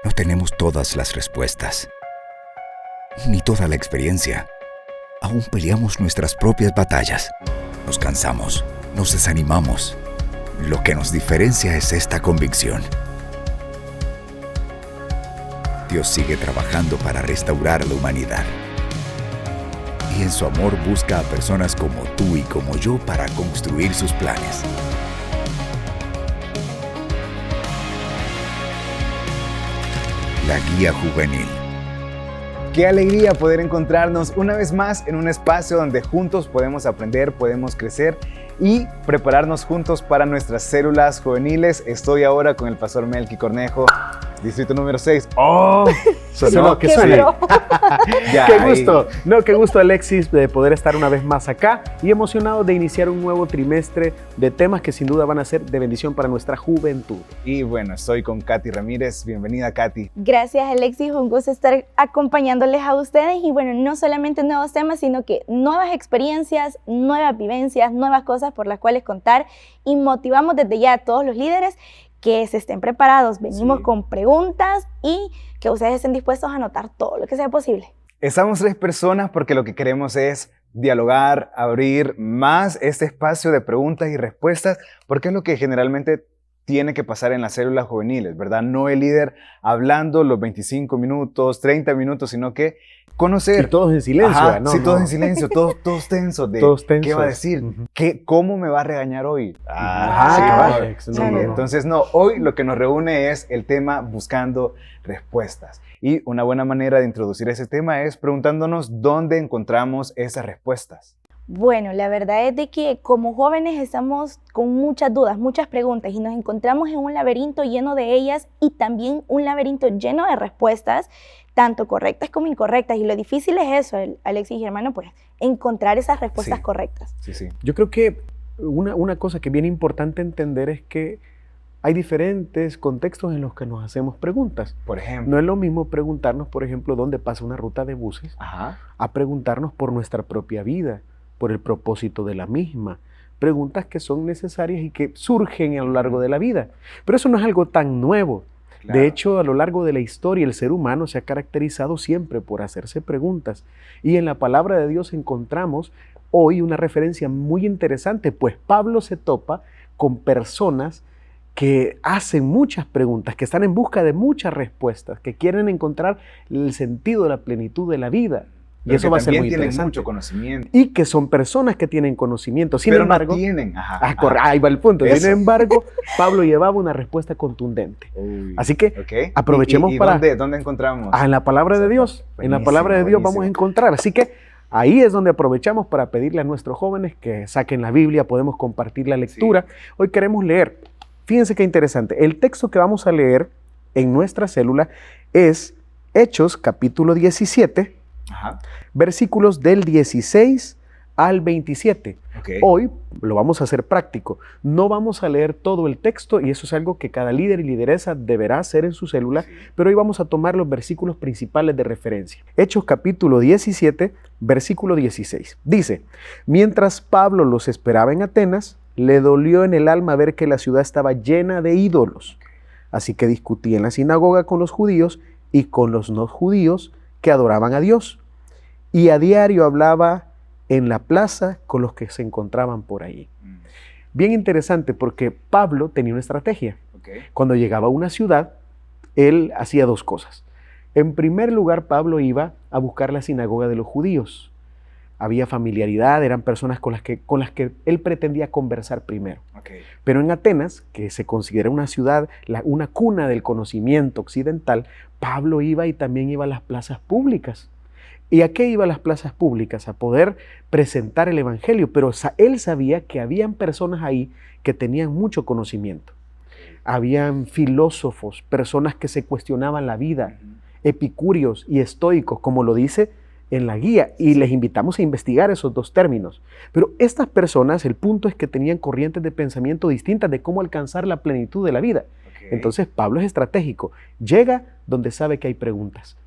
No tenemos todas las respuestas, ni toda la experiencia. Aún peleamos nuestras propias batallas. Nos cansamos, nos desanimamos. Lo que nos diferencia es esta convicción. Dios sigue trabajando para restaurar la humanidad. Y en su amor busca a personas como tú y como yo para construir sus planes. La Guía Juvenil. Qué alegría poder encontrarnos una vez más en un espacio donde juntos podemos aprender, podemos crecer y prepararnos juntos para nuestras células juveniles. Estoy ahora con el pastor Melky Cornejo, distrito número 6. ¡Oh! Sonó, que suene. ¡Qué gusto! Qué gusto, Alexis, de poder estar una vez más acá y emocionado de iniciar un nuevo trimestre de temas que sin duda van a ser de bendición para nuestra juventud. Y bueno, estoy con Katy Ramírez. Bienvenida, Katy. Gracias, Alexis. Un gusto estar acompañándoles a ustedes. Y bueno, no solamente nuevos temas, sino que nuevas experiencias, nuevas vivencias, nuevas cosas por las cuales contar. Y motivamos desde ya a todos los líderes que se estén preparados. Venimos con preguntas y que ustedes estén dispuestos a anotar todo lo que sea posible. Estamos 3 personas porque lo que queremos es dialogar, abrir más este espacio de preguntas y respuestas, porque es lo que generalmente tiene que pasar en las células juveniles, ¿verdad? No el líder hablando los 25 minutos, 30 minutos, sino que conocer. Y todos en silencio. Ajá, sí, todos en silencio, todos tensos. Todos tensos. ¿Qué va a decir? ¿Cómo me va a regañar hoy? Entonces, hoy lo que nos reúne es el tema buscando respuestas. Y una buena manera de introducir ese tema es preguntándonos dónde encontramos esas respuestas. Bueno, la verdad es de que como jóvenes estamos con muchas dudas, muchas preguntas y nos encontramos en un laberinto lleno de ellas y también un laberinto lleno de respuestas, tanto correctas como incorrectas. Y lo difícil es eso, Alexis y hermano, pues encontrar esas respuestas correctas. Sí. Yo creo que una cosa que es bien importante entender es que hay diferentes contextos en los que nos hacemos preguntas. Por ejemplo. No es lo mismo preguntarnos, por ejemplo, dónde pasa una ruta de buses, a preguntarnos por nuestra propia vida, por el propósito de la misma. Preguntas que son necesarias y que surgen a lo largo de la vida. Pero eso no es algo tan nuevo. Claro. De hecho, a lo largo de la historia, el ser humano se ha caracterizado siempre por hacerse preguntas. Y en la palabra de Dios encontramos hoy una referencia muy interesante, pues Pablo se topa con personas que hacen muchas preguntas, que están en busca de muchas respuestas, que quieren encontrar el sentido de la plenitud de la vida. Y eso va a ser muy interesante. Mucho conocimiento. Y que son personas que tienen conocimiento. Sin pero embargo, no tienen. Ahí va el punto. Eso. Sin embargo, Pablo llevaba una respuesta contundente. Así que aprovechemos para... ¿Dónde encontramos? En la palabra de Dios. En la palabra de Dios vamos a encontrar. Así que ahí es donde aprovechamos para pedirle a nuestros jóvenes que saquen la Biblia, podemos compartir la lectura. Sí. Hoy queremos leer. Fíjense qué interesante. El texto que vamos a leer en nuestra célula es Hechos capítulo 17, versículos del 16 al 27. Hoy lo vamos a hacer práctico. No vamos a leer todo el texto y eso es algo que cada líder y lideresa deberá hacer en su célula, pero hoy vamos a tomar los versículos principales de referencia. Hechos capítulo 17, versículo 16. Dice, mientras Pablo los esperaba en Atenas, le dolió en el alma ver que la ciudad estaba llena de ídolos. Así que discutía en la sinagoga con los judíos y con los no judíos que adoraban a Dios. Y a diario hablaba en la plaza con los que se encontraban por ahí. Bien interesante porque Pablo tenía una estrategia. Cuando llegaba a una ciudad, él hacía 2 cosas. En primer lugar, Pablo iba a buscar la sinagoga de los judíos. Había familiaridad, eran personas con las que él pretendía conversar primero. Pero en Atenas, que se considera una ciudad, una cuna del conocimiento occidental, Pablo iba y también iba a las plazas públicas. ¿Y a qué iba a las plazas públicas? A poder presentar el evangelio, pero él sabía que habían personas ahí que tenían mucho conocimiento. Habían filósofos, personas que se cuestionaban la vida, epicúreos y estoicos, como lo dice en la guía, y les invitamos a investigar esos 2 términos. Pero estas personas, el punto es que tenían corrientes de pensamiento distintas de cómo alcanzar la plenitud de la vida. Entonces Pablo es estratégico, llega donde sabe que hay preguntas.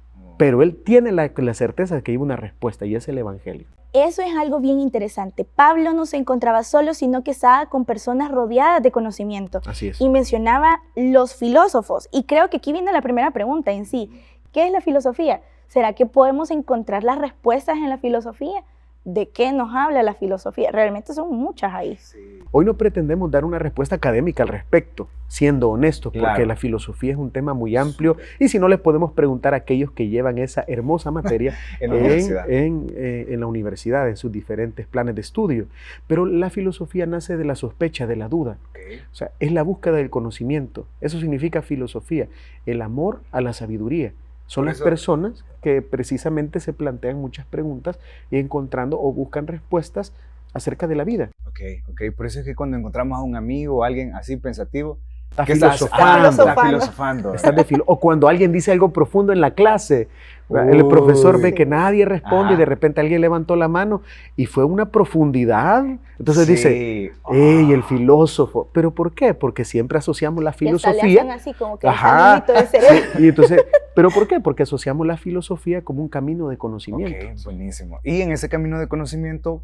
pero él tiene la certeza de que hay una respuesta y es el Evangelio. Eso es algo bien interesante. Pablo no se encontraba solo, sino que estaba con personas rodeadas de conocimiento. Así es. Y mencionaba los filósofos. Y creo que aquí viene la primera pregunta en sí. ¿Qué es la filosofía? ¿Será que podemos encontrar las respuestas en la filosofía? ¿De qué nos habla la filosofía? Realmente son muchas ahí. Sí. Hoy no pretendemos dar una respuesta académica al respecto, siendo honestos, Claro. porque la filosofía es un tema muy amplio y si no les podemos preguntar a aquellos que llevan esa hermosa materia En la universidad. en la universidad, en sus diferentes planes de estudio. Pero la filosofía nace de la sospecha, de la duda. Ok. O sea, es la búsqueda del conocimiento. Eso significa filosofía, el amor a la sabiduría. Son Por las eso- personas que precisamente se plantean muchas preguntas y encontrando o buscan respuestas acerca de la vida. Ok. Por eso es que cuando encontramos a un amigo o alguien así pensativo, Está ¿qué estás? filosofando. Está filosofando. Estás de o cuando alguien dice algo profundo en la clase, el profesor ve Uy. que nadie responde y Ajá. de repente alguien levantó la mano y fue una profundidad. Entonces Sí. dice, ¡ey, el filósofo! ¿Pero por qué? Porque siempre asociamos la Y hasta le filosofía. hacen así como que Ajá. el caminito de cerebro. Y entonces, ¿pero por qué? Porque asociamos la filosofía como un camino de conocimiento. Ok, buenísimo. Y en ese camino de conocimiento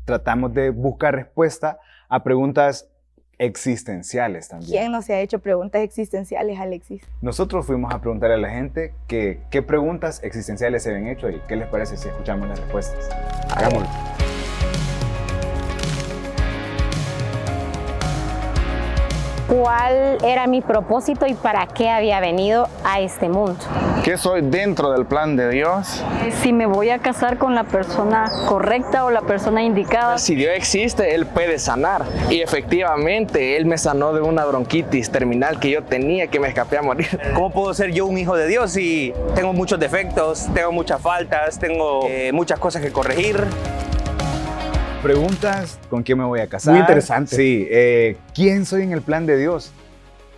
tratamos de buscar respuesta a preguntas existenciales también. ¿Quién no se ha hecho preguntas existenciales, Alexis? Nosotros fuimos a preguntarle a la gente qué preguntas existenciales se habían hecho y qué les parece si escuchamos las respuestas. Hagámoslo. ¿Cuál era mi propósito y para qué había venido a este mundo? ¿Qué soy dentro del plan de Dios? Si me voy a casar con la persona correcta o la persona indicada. Si Dios existe, Él puede sanar. Y efectivamente, Él me sanó de una bronquitis terminal que yo tenía, que me escapé a morir. ¿Cómo puedo ser yo un hijo de Dios si tengo muchos defectos, tengo muchas faltas, tengo muchas cosas que corregir? Preguntas, ¿con quién me voy a casar? Muy interesante. Sí, ¿quién soy en el plan de Dios?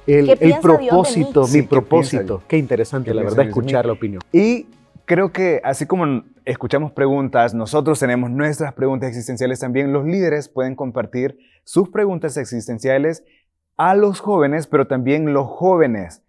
El piensa Dios de mí? propósito, Sí, mi ¿qué propósito. piensa? Qué interesante, ¿Qué la piensa verdad, Dios de mí? escuchar la opinión. Y creo que así como escuchamos preguntas, nosotros tenemos nuestras preguntas existenciales también. Los líderes pueden compartir sus preguntas existenciales a los jóvenes, pero también los jóvenes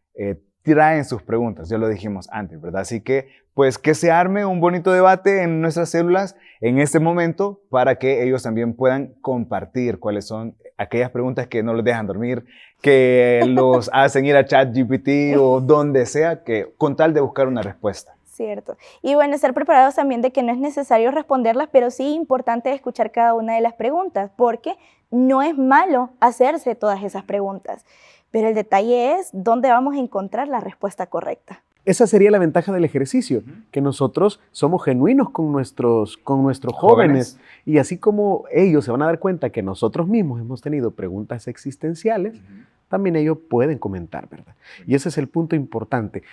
traen sus preguntas, ya lo dijimos antes, ¿verdad? Así que, pues, que se arme un bonito debate en nuestras células en este momento para que ellos también puedan compartir cuáles son aquellas preguntas que no los dejan dormir, que los hacen ir a ChatGPT o donde sea, que con tal de buscar una respuesta. Cierto. Y bueno, estar preparados también de que no es necesario responderlas, pero sí importante escuchar cada una de las preguntas, porque no es malo hacerse todas esas preguntas. Pero el detalle es dónde vamos a encontrar la respuesta correcta. Esa sería la ventaja del ejercicio, que nosotros somos genuinos con nuestros jóvenes. Y así como ellos se van a dar cuenta que nosotros mismos hemos tenido preguntas existenciales, también ellos pueden comentar, ¿verdad? Y ese es el punto importante.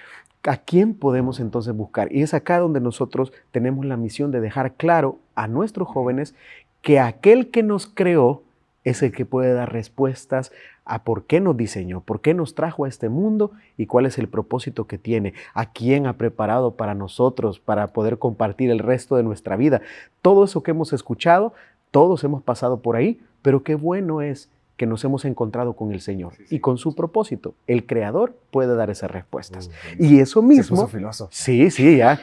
¿A quién podemos entonces buscar? Y es acá donde nosotros tenemos la misión de dejar claro a nuestros jóvenes que aquel que nos creó es el que puede dar respuestas a por qué nos diseñó, por qué nos trajo a este mundo y cuál es el propósito que tiene, a quién ha preparado para nosotros, para poder compartir el resto de nuestra vida. Todo eso que hemos escuchado, todos hemos pasado por ahí, pero qué bueno es que nos hemos encontrado con el Señor y con su propósito. El Creador puede dar esas respuestas. Y eso Se mismo... puso filósofo. Sí, ya.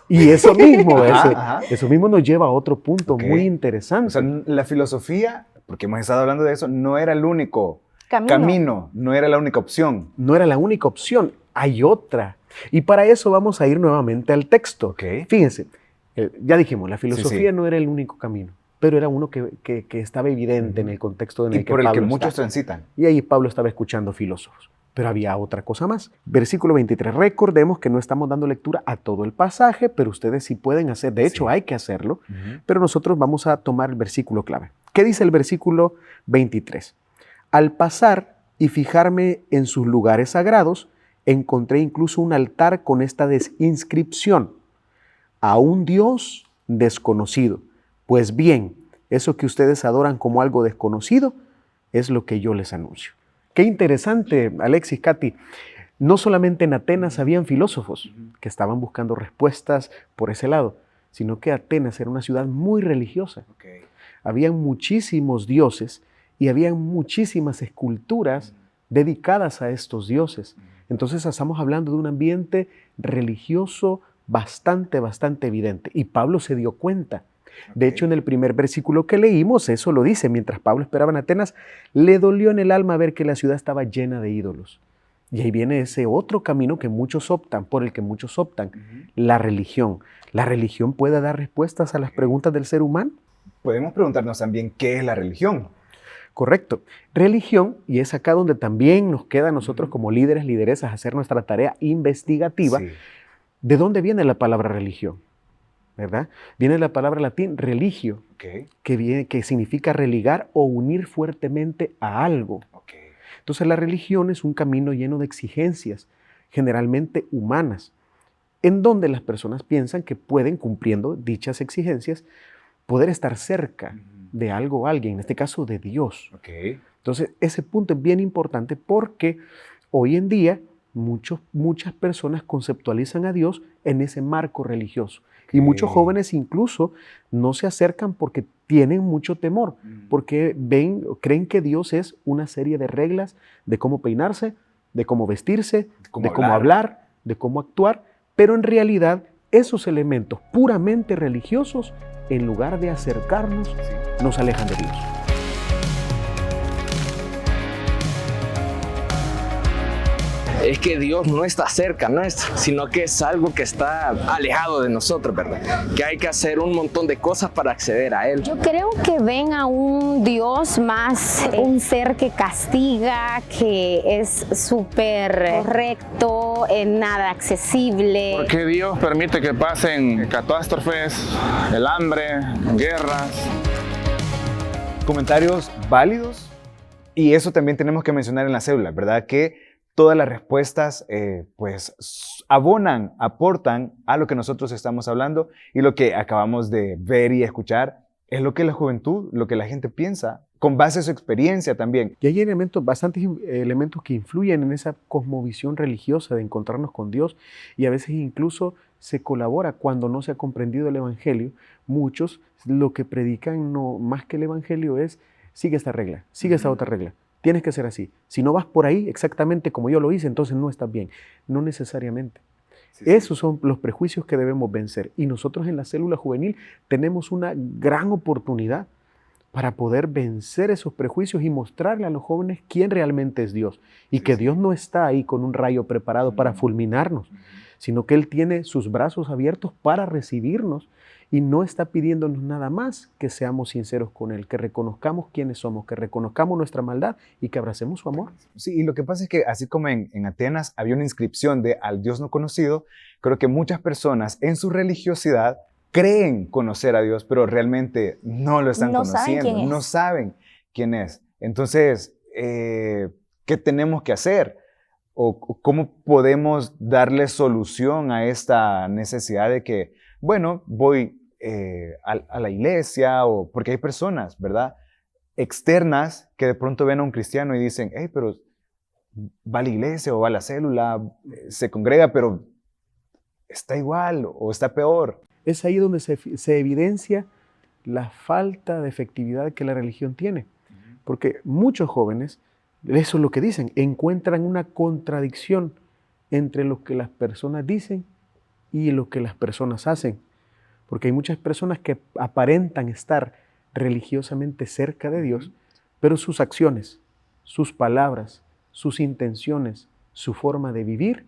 Y eso mismo, Ajá. eso mismo nos lleva a otro punto Ok. muy interesante. O sea, la filosofía, porque hemos estado hablando de eso, no era el único Camino. camino, no era la única opción. No era la única opción, hay otra. Y para eso vamos a ir nuevamente al texto. Ok. Fíjense, ya dijimos, la filosofía Sí. no era el único camino, pero era uno que estaba evidente en el contexto en Y el que por el que Pablo muchos está. transitan. Y ahí Pablo estaba escuchando filósofos. Pero había otra cosa más. Versículo 23. Recordemos que no estamos dando lectura a todo el pasaje, pero ustedes sí pueden hacer. De hecho, Sí. hay que hacerlo. Pero nosotros vamos a tomar el versículo clave. ¿Qué dice el versículo 23? Al pasar y fijarme en sus lugares sagrados, encontré incluso un altar con esta inscripción: a un Dios desconocido. Pues bien, eso que ustedes adoran como algo desconocido es lo que yo les anuncio. Qué interesante, Alexis, Katy. No solamente en Atenas habían filósofos que estaban buscando respuestas por ese lado, sino que Atenas era una ciudad muy religiosa. Habían muchísimos dioses y habían muchísimas esculturas dedicadas a estos dioses. Entonces estamos hablando de un ambiente religioso bastante evidente. Y Pablo se dio cuenta. De hecho, en el primer versículo que leímos, eso lo dice: mientras Pablo esperaba en Atenas, le dolió en el alma ver que la ciudad estaba llena de ídolos. Y ahí viene ese otro camino que muchos optan, por el que muchos optan, la religión. ¿La religión puede dar respuestas a las preguntas del ser humano? Podemos preguntarnos también qué es la religión. Correcto. Religión, y es acá donde también nos queda a nosotros como líderes, lideresas, hacer nuestra tarea investigativa. Sí. ¿De dónde viene la palabra religión? ¿Verdad? Viene la palabra latín religio, Okay. que significa religar o unir fuertemente a algo. Okay. Entonces la religión es un camino lleno de exigencias, generalmente humanas, en donde las personas piensan que pueden, cumpliendo dichas exigencias, poder estar cerca de algo o alguien, en este caso de Dios. Okay. Entonces ese punto es bien importante porque hoy en día muchas personas conceptualizan a Dios en ese marco religioso. Y muchos jóvenes incluso no se acercan porque tienen mucho temor, porque creen que Dios es una serie de reglas de cómo peinarse, de cómo vestirse, de cómo hablar, de cómo actuar, pero en realidad esos elementos puramente religiosos, en lugar de acercarnos, nos alejan de Dios. Es que Dios no está cerca nuestro, sino que es algo que está alejado de nosotros, ¿verdad? Que hay que hacer un montón de cosas para acceder a Él. Yo creo que ven a un Dios más, un ser que castiga, que es súper recto, nada accesible. Porque Dios permite que pasen catástrofes, el hambre, guerras. Comentarios válidos, y eso también tenemos que mencionar en la célula, ¿verdad? Que todas las respuestas pues abonan, aportan a lo que nosotros estamos hablando, y lo que acabamos de ver y escuchar es lo que la juventud, lo que la gente piensa, con base a su experiencia también. Y hay bastantes elementos que influyen en esa cosmovisión religiosa de encontrarnos con Dios, y a veces incluso se colabora cuando no se ha comprendido el Evangelio. Muchos lo que predican no más que el Evangelio es: sigue esta regla, sigue esta otra regla. Tienes que ser así. Si no vas por ahí exactamente como yo lo hice, entonces no estás bien. No necesariamente. Esos son los prejuicios que debemos vencer. Y nosotros en la célula juvenil tenemos una gran oportunidad para poder vencer esos prejuicios y mostrarle a los jóvenes quién realmente es Dios. Y que Dios no está ahí con un rayo preparado para fulminarnos, sino que Él tiene sus brazos abiertos para recibirnos y no está pidiéndonos nada más que seamos sinceros con Él, que reconozcamos quiénes somos, que reconozcamos nuestra maldad y que abracemos su amor. Sí, y lo que pasa es que así como en Atenas había una inscripción de al Dios no conocido, creo que muchas personas en su religiosidad creen conocer a Dios, pero realmente no lo están conociendo, no saben quién es. Entonces, ¿qué tenemos que hacer? ¿O cómo podemos darle solución a esta necesidad de que, bueno, voy a la iglesia, o porque hay personas, ¿verdad?, externas que de pronto ven a un cristiano y dicen: hey, pero va a la iglesia o va a la célula, se congrega, pero está igual o está peor. Es ahí donde se evidencia la falta de efectividad que la religión tiene. Porque muchos jóvenes, eso es lo que dicen, encuentran una contradicción entre lo que las personas dicen y lo que las personas hacen. Porque hay muchas personas que aparentan estar religiosamente cerca de Dios, pero sus acciones, sus palabras, sus intenciones, su forma de vivir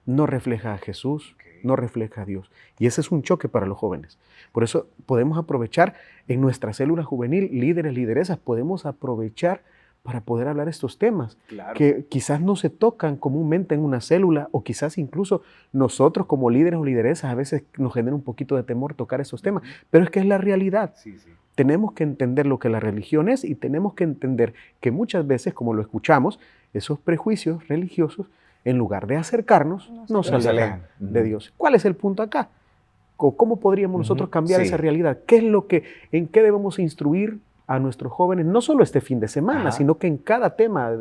no refleja a Jesús, no refleja a Dios. Y ese es un choque para los jóvenes. Por eso podemos aprovechar en nuestra célula juvenil, líderes, lideresas, podemos aprovechar para poder hablar estos temas, que quizás no se tocan comúnmente en una célula, o quizás incluso nosotros como líderes o lideresas a veces nos genera un poquito de temor tocar esos temas, pero es que es la realidad. Tenemos que entender lo que la religión es, y tenemos que entender que muchas veces, como lo escuchamos, esos prejuicios religiosos, en lugar de acercarnos, nos alejan de Dios. ¿Cuál es el punto acá? ¿Cómo podríamos nosotros cambiar esa realidad? ¿En qué debemos instruir a nuestros jóvenes, no solo este fin de semana, sino que en cada tema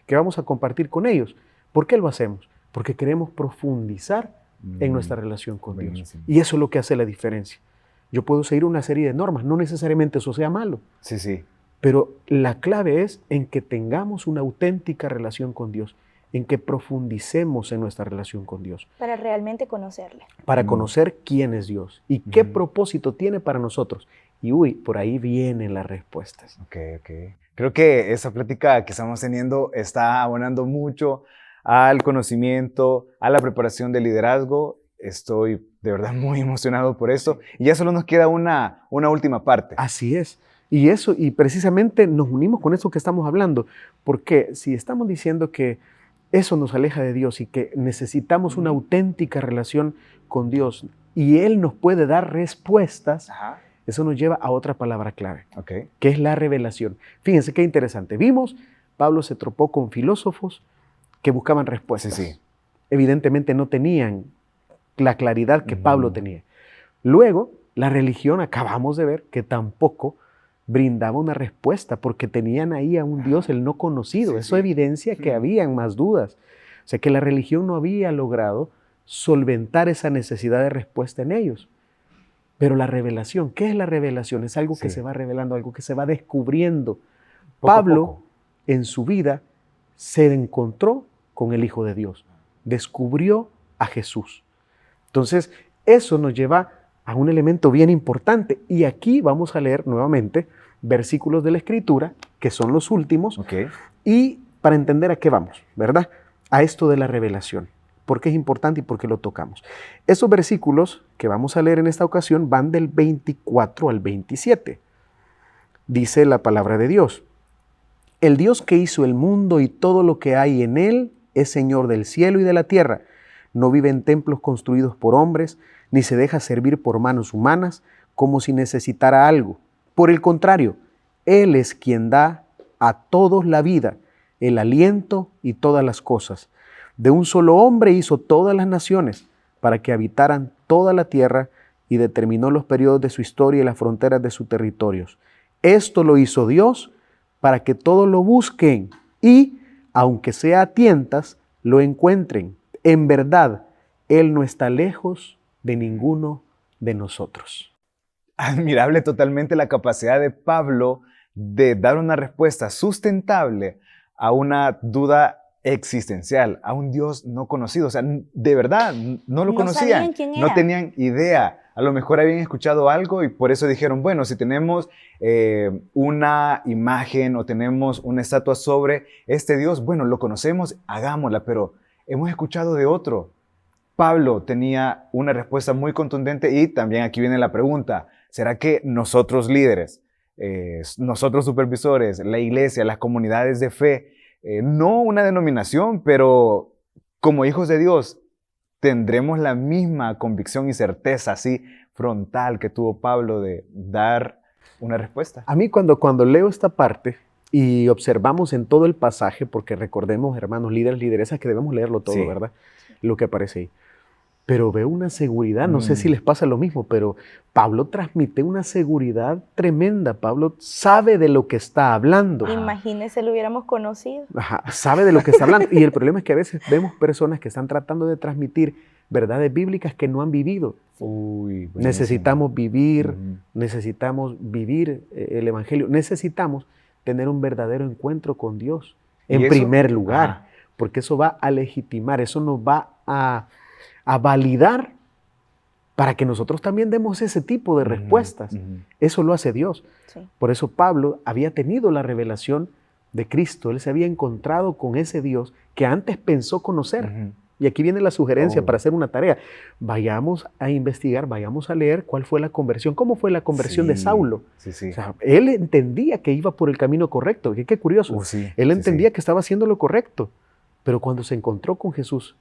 que vamos a compartir con ellos? ¿Por qué lo hacemos? Porque queremos profundizar en nuestra relación con Dios. Y eso es lo que hace la diferencia. Yo puedo seguir una serie de normas, no necesariamente eso sea malo. Pero la clave es en que tengamos una auténtica relación con Dios. en que profundicemos en nuestra relación con Dios. Para realmente conocerle. Para conocer quién es Dios y qué propósito tiene para nosotros. Y por ahí vienen las respuestas. Ok. Creo que esa plática que estamos teniendo está abonando mucho al conocimiento, a la preparación del liderazgo. Estoy de verdad muy emocionado por esto. Y ya solo nos queda una última parte. Así es. Y precisamente nos unimos con eso que estamos hablando. Porque si estamos diciendo que eso nos aleja de Dios y que necesitamos una auténtica relación con Dios y Él nos puede dar respuestas, eso nos lleva a otra palabra clave, que es la revelación. Fíjense qué interesante. Vimos, Pablo se tropó con filósofos que buscaban respuestas. Sí. Evidentemente no tenían la claridad que Pablo tenía. Luego, la religión, acabamos de ver, que tampoco brindaba una respuesta porque tenían ahí a un Dios, el no conocido. Eso evidencia que habían más dudas. O sea, que la religión no había logrado solventar esa necesidad de respuesta en ellos. Pero la revelación, ¿qué es la revelación? Es algo que se va revelando, algo que se va descubriendo. Pablo, en su vida, se encontró con el Hijo de Dios. Descubrió a Jesús. Entonces, eso nos lleva a un elemento bien importante. Y aquí vamos a leer nuevamente versículos de la Escritura, que son los últimos, y para entender a qué vamos, ¿verdad? A esto de la revelación. ¿Por qué es importante y por qué lo tocamos? Esos versículos que vamos a leer en esta ocasión van del 24 al 27. Dice la palabra de Dios: el Dios que hizo el mundo y todo lo que hay en él es Señor del cielo y de la tierra. No vive en templos construidos por hombres, ni se deja servir por manos humanas como si necesitara algo. Por el contrario, Él es quien da a todos la vida, el aliento y todas las cosas. De un solo hombre hizo todas las naciones para que habitaran toda la tierra y determinó los periodos de su historia y las fronteras de sus territorios. Esto lo hizo Dios para que todos lo busquen y, aunque sea a tientas, lo encuentren. En verdad, Él no está lejos de ninguno de nosotros. Admirable totalmente la capacidad de Pablo de dar una respuesta sustentable a una duda existencial, a un Dios no conocido. O sea, de verdad, no lo conocían, no tenían idea. A lo mejor habían escuchado algo y por eso dijeron, bueno, si tenemos una imagen o tenemos una estatua sobre este Dios, bueno, lo conocemos, hagámosla, pero hemos escuchado de otro. Pablo tenía una respuesta muy contundente y también aquí viene la pregunta, ¿será que nosotros líderes, nosotros supervisores, la iglesia, las comunidades de fe, no una denominación, pero como hijos de Dios, tendremos la misma convicción y certeza así frontal que tuvo Pablo de dar una respuesta? A mí cuando leo esta parte y observamos en todo el pasaje, porque recordemos, hermanos, líderes, lideresas, que debemos leerlo todo, ¿verdad? Lo que aparece ahí. Pero veo una seguridad, no sé si les pasa lo mismo, pero Pablo transmite una seguridad tremenda. Pablo sabe de lo que está hablando. Imagínese, lo hubiéramos conocido. Sabe de lo que está hablando. Y el problema es que a veces vemos personas que están tratando de transmitir verdades bíblicas que no han vivido. Necesitamos vivir, el Evangelio. Necesitamos tener un verdadero encuentro con Dios en primer lugar, porque eso va a legitimar, eso nos va a validar para que nosotros también demos ese tipo de respuestas. Eso lo hace Dios. Por eso Pablo había tenido la revelación de Cristo. Él se había encontrado con ese Dios que antes pensó conocer. Y aquí viene la sugerencia para hacer una tarea. Vayamos a investigar, vayamos a leer cuál fue la conversión, cómo fue la conversión de Saulo. O sea, él entendía que iba por el camino correcto. Qué curioso. Él entendía que estaba haciendo lo correcto. Pero cuando se encontró con Jesús,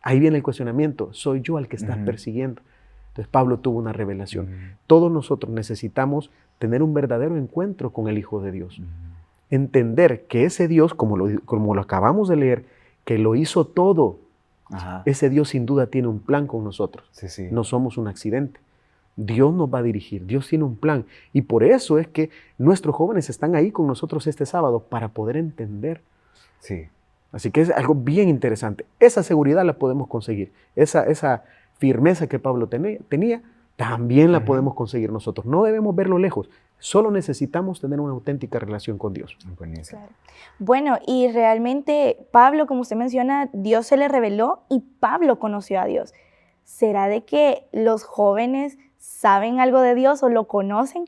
ahí viene el cuestionamiento, ¿soy yo al que estás persiguiendo? Entonces Pablo tuvo una revelación. Todos nosotros necesitamos tener un verdadero encuentro con el Hijo de Dios. Entender que ese Dios, como lo acabamos de leer, que lo hizo todo, ese Dios sin duda tiene un plan con nosotros. No somos un accidente. Dios nos va a dirigir, Dios tiene un plan. Y por eso es que nuestros jóvenes están ahí con nosotros este sábado para poder entender. Así que es algo bien interesante. Esa seguridad la podemos conseguir. Esa firmeza que Pablo tenía, también la podemos conseguir nosotros. No debemos verlo lejos. Solo necesitamos tener una auténtica relación con Dios. Buenísimo. Claro. Bueno, y realmente Pablo, como usted menciona, Dios se le reveló y Pablo conoció a Dios. ¿Será de que los jóvenes saben algo de Dios o lo conocen?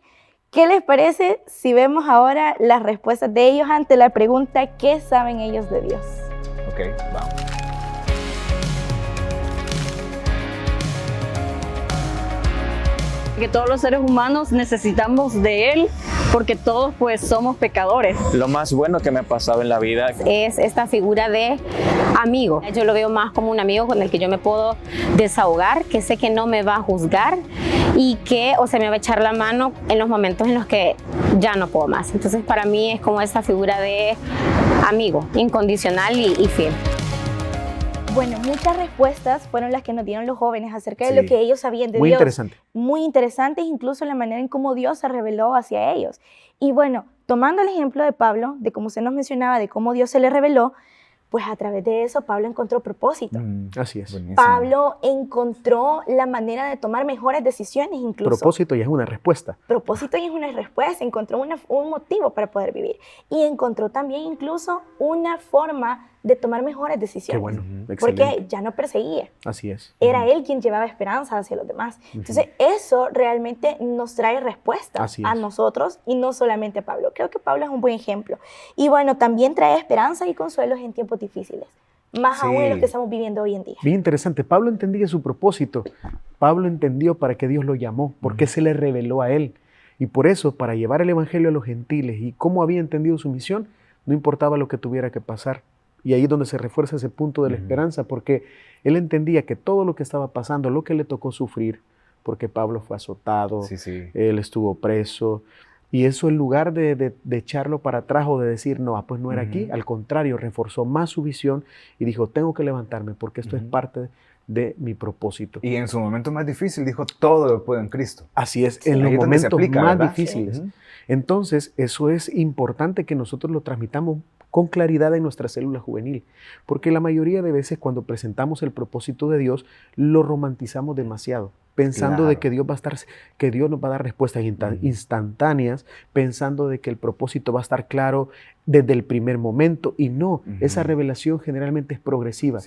¿Qué les parece si vemos ahora las respuestas de ellos ante la pregunta ¿qué saben ellos de Dios? Ok, vamos. Que todos los seres humanos necesitamos de Él porque todos pues somos pecadores. Lo más bueno que me ha pasado en la vida Es esta figura de amigo. Yo lo veo más como un amigo con el que yo me puedo desahogar, que sé que no me va a juzgar y que me va a echar la mano en los momentos en los que ya no puedo más. Entonces para mí es como esta figura de amigo, incondicional y fiel. Bueno, muchas respuestas fueron las que nos dieron los jóvenes acerca de lo que ellos sabían de Muy Dios. interesante. Muy interesantes, incluso la manera en cómo Dios se reveló hacia ellos. Y bueno, tomando el ejemplo de Pablo, de cómo usted nos mencionaba, de cómo Dios se le reveló, pues a través de eso Pablo encontró propósito. Así es. Buenísimo. Pablo encontró la manera de tomar mejores decisiones incluso. Propósito ya es una respuesta. Propósito y es una respuesta, encontró un motivo para poder vivir. Y encontró también incluso una forma de tomar mejores decisiones. Qué bueno, excelente. Porque ya no perseguía. Así es. Era él quien llevaba esperanza hacia los demás. Entonces, eso realmente nos trae respuestas a nosotros y no solamente a Pablo. Creo que Pablo es un buen ejemplo. Y bueno, también trae esperanza y consuelos en tiempos difíciles. Más aún en los que estamos viviendo hoy en día. Bien interesante. Pablo entendía su propósito. Pablo entendió para qué Dios lo llamó, por qué se le reveló a él. Y por eso, para llevar el evangelio a los gentiles y cómo había entendido su misión, no importaba lo que tuviera que pasar. Y ahí es donde se refuerza ese punto de la esperanza, porque él entendía que todo lo que estaba pasando, lo que le tocó sufrir, porque Pablo fue azotado, él estuvo preso, y eso en lugar de echarlo para atrás o de decir, no, pues no era aquí, al contrario, reforzó más su visión y dijo, tengo que levantarme porque esto es parte de mi propósito. Y en su momento más difícil dijo, todo lo puedo en Cristo. Así es, en los momentos más difíciles. Entonces, eso es importante que nosotros lo transmitamos con claridad en nuestra célula juvenil, porque la mayoría de veces cuando presentamos el propósito de Dios, lo romantizamos demasiado, pensando de que Dios va a estar, que Dios nos va a dar respuestas instantáneas, pensando de que el propósito va a estar claro desde el primer momento, y no, esa revelación generalmente es progresiva.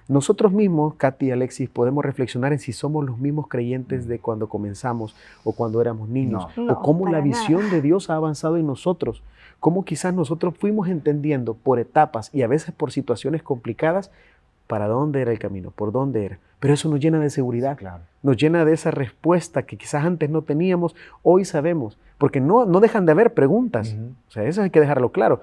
Nosotros mismos, Katy y Alexis, podemos reflexionar en si somos los mismos creyentes de cuando comenzamos o cuando éramos niños, o cómo la visión de Dios ha avanzado en nosotros, cómo quizás nosotros fuimos entendiendo por etapas y a veces por situaciones complicadas para dónde era el camino, por dónde era. Pero eso nos llena de seguridad, nos llena de esa respuesta que quizás antes no teníamos, hoy sabemos, porque no dejan de haber preguntas. O sea, eso hay que dejarlo claro.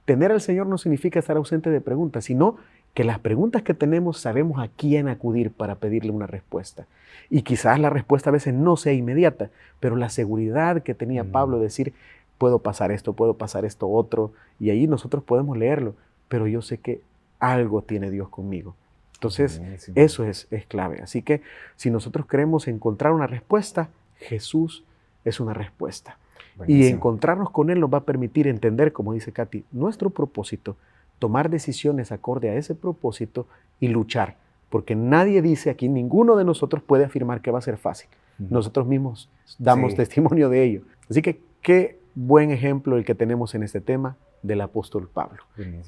Tener al Señor no significa estar ausente de preguntas, sino que las preguntas que tenemos sabemos a quién acudir para pedirle una respuesta. Y quizás la respuesta a veces no sea inmediata, pero la seguridad que tenía Pablo de decir, puedo pasar esto otro, y ahí nosotros podemos leerlo, pero yo sé que algo tiene Dios conmigo. Entonces, eso es clave. Así que si nosotros queremos encontrar una respuesta, Jesús es una respuesta. Y encontrarnos con Él nos va a permitir entender, como dice Katy, nuestro propósito, tomar decisiones acorde a ese propósito y luchar. Porque nadie dice aquí, ninguno de nosotros puede afirmar que va a ser fácil. Nosotros mismos damos testimonio de ello. Así que, qué buen ejemplo el que tenemos en este tema del apóstol Pablo.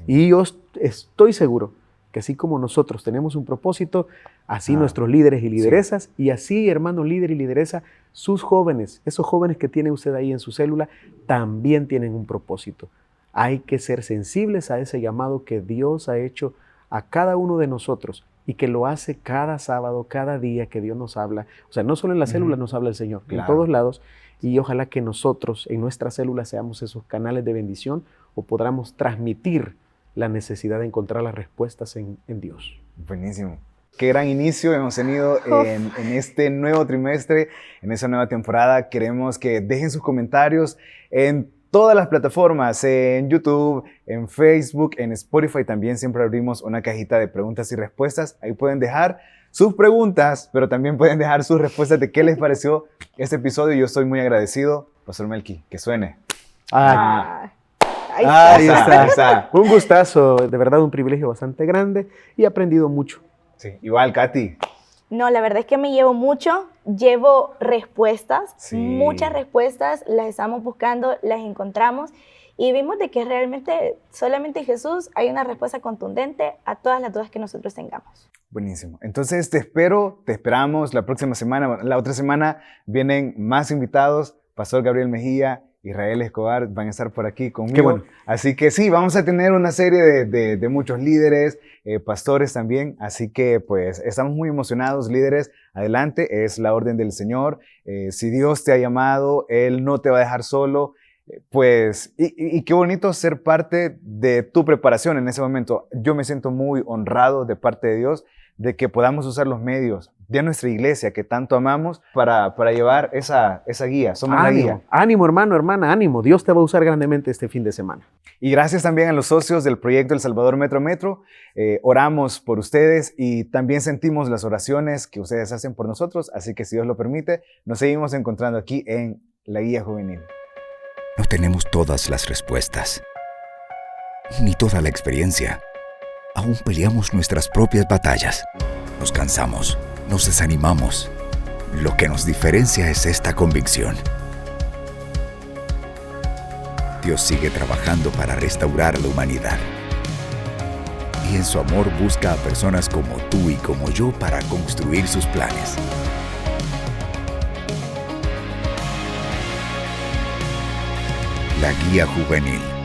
Y yo estoy seguro que así como nosotros tenemos un propósito, así nuestros líderes y lideresas, y así, hermano líder y lideresa, sus jóvenes, esos jóvenes que tiene usted ahí en su célula, también tienen un propósito. Hay que ser sensibles a ese llamado que Dios ha hecho a cada uno de nosotros y que lo hace cada sábado, cada día que Dios nos habla. O sea, no solo en la célula nos habla el Señor, en todos lados. Y ojalá que nosotros en nuestra célula seamos esos canales de bendición o podamos transmitir la necesidad de encontrar las respuestas en Dios. Buenísimo. Qué gran inicio hemos tenido en este nuevo trimestre, en esta nueva temporada. Queremos que dejen sus comentarios en todas las plataformas, en YouTube, en Facebook, en Spotify. También siempre abrimos una cajita de preguntas y respuestas. Ahí pueden dejar sus preguntas, pero también pueden dejar sus respuestas de qué les pareció este episodio. Yo estoy muy agradecido. Pastor Melqui, que suene. Ahí está. Un gustazo, de verdad un privilegio bastante grande y he aprendido mucho. Sí, igual, Katy. No, la verdad es que me llevo respuestas, Sí. muchas respuestas, las estamos buscando, las encontramos y vimos de que realmente solamente en Jesús hay una respuesta contundente a todas las dudas que nosotros tengamos. Buenísimo. Entonces te esperamos la próxima semana. La otra semana vienen más invitados. Pastor Gabriel Mejía, Israel Escobar van a estar por aquí conmigo. Qué bueno. Así que sí, vamos a tener una serie de muchos líderes, pastores también. Así que pues estamos muy emocionados, líderes. Adelante, es la orden del Señor. Si Dios te ha llamado, Él no te va a dejar solo. Pues, y qué bonito ser parte de tu preparación en ese momento. Yo me siento muy honrado de parte de Dios de que podamos usar los medios de nuestra iglesia que tanto amamos para llevar esa guía. Somos la guía. Ánimo, hermano, hermana, ánimo. Dios te va a usar grandemente este fin de semana. Y gracias también a los socios del proyecto El Salvador Metro Metro. Oramos por ustedes y también sentimos las oraciones que ustedes hacen por nosotros. Así que si Dios lo permite, nos seguimos encontrando aquí en La Guía Juvenil. No tenemos todas las respuestas, ni toda la experiencia. Aún peleamos nuestras propias batallas. Nos cansamos, nos desanimamos. Lo que nos diferencia es esta convicción. Dios sigue trabajando para restaurar a la humanidad. Y en su amor busca a personas como tú y como yo para construir sus planes. La Guía Juvenil.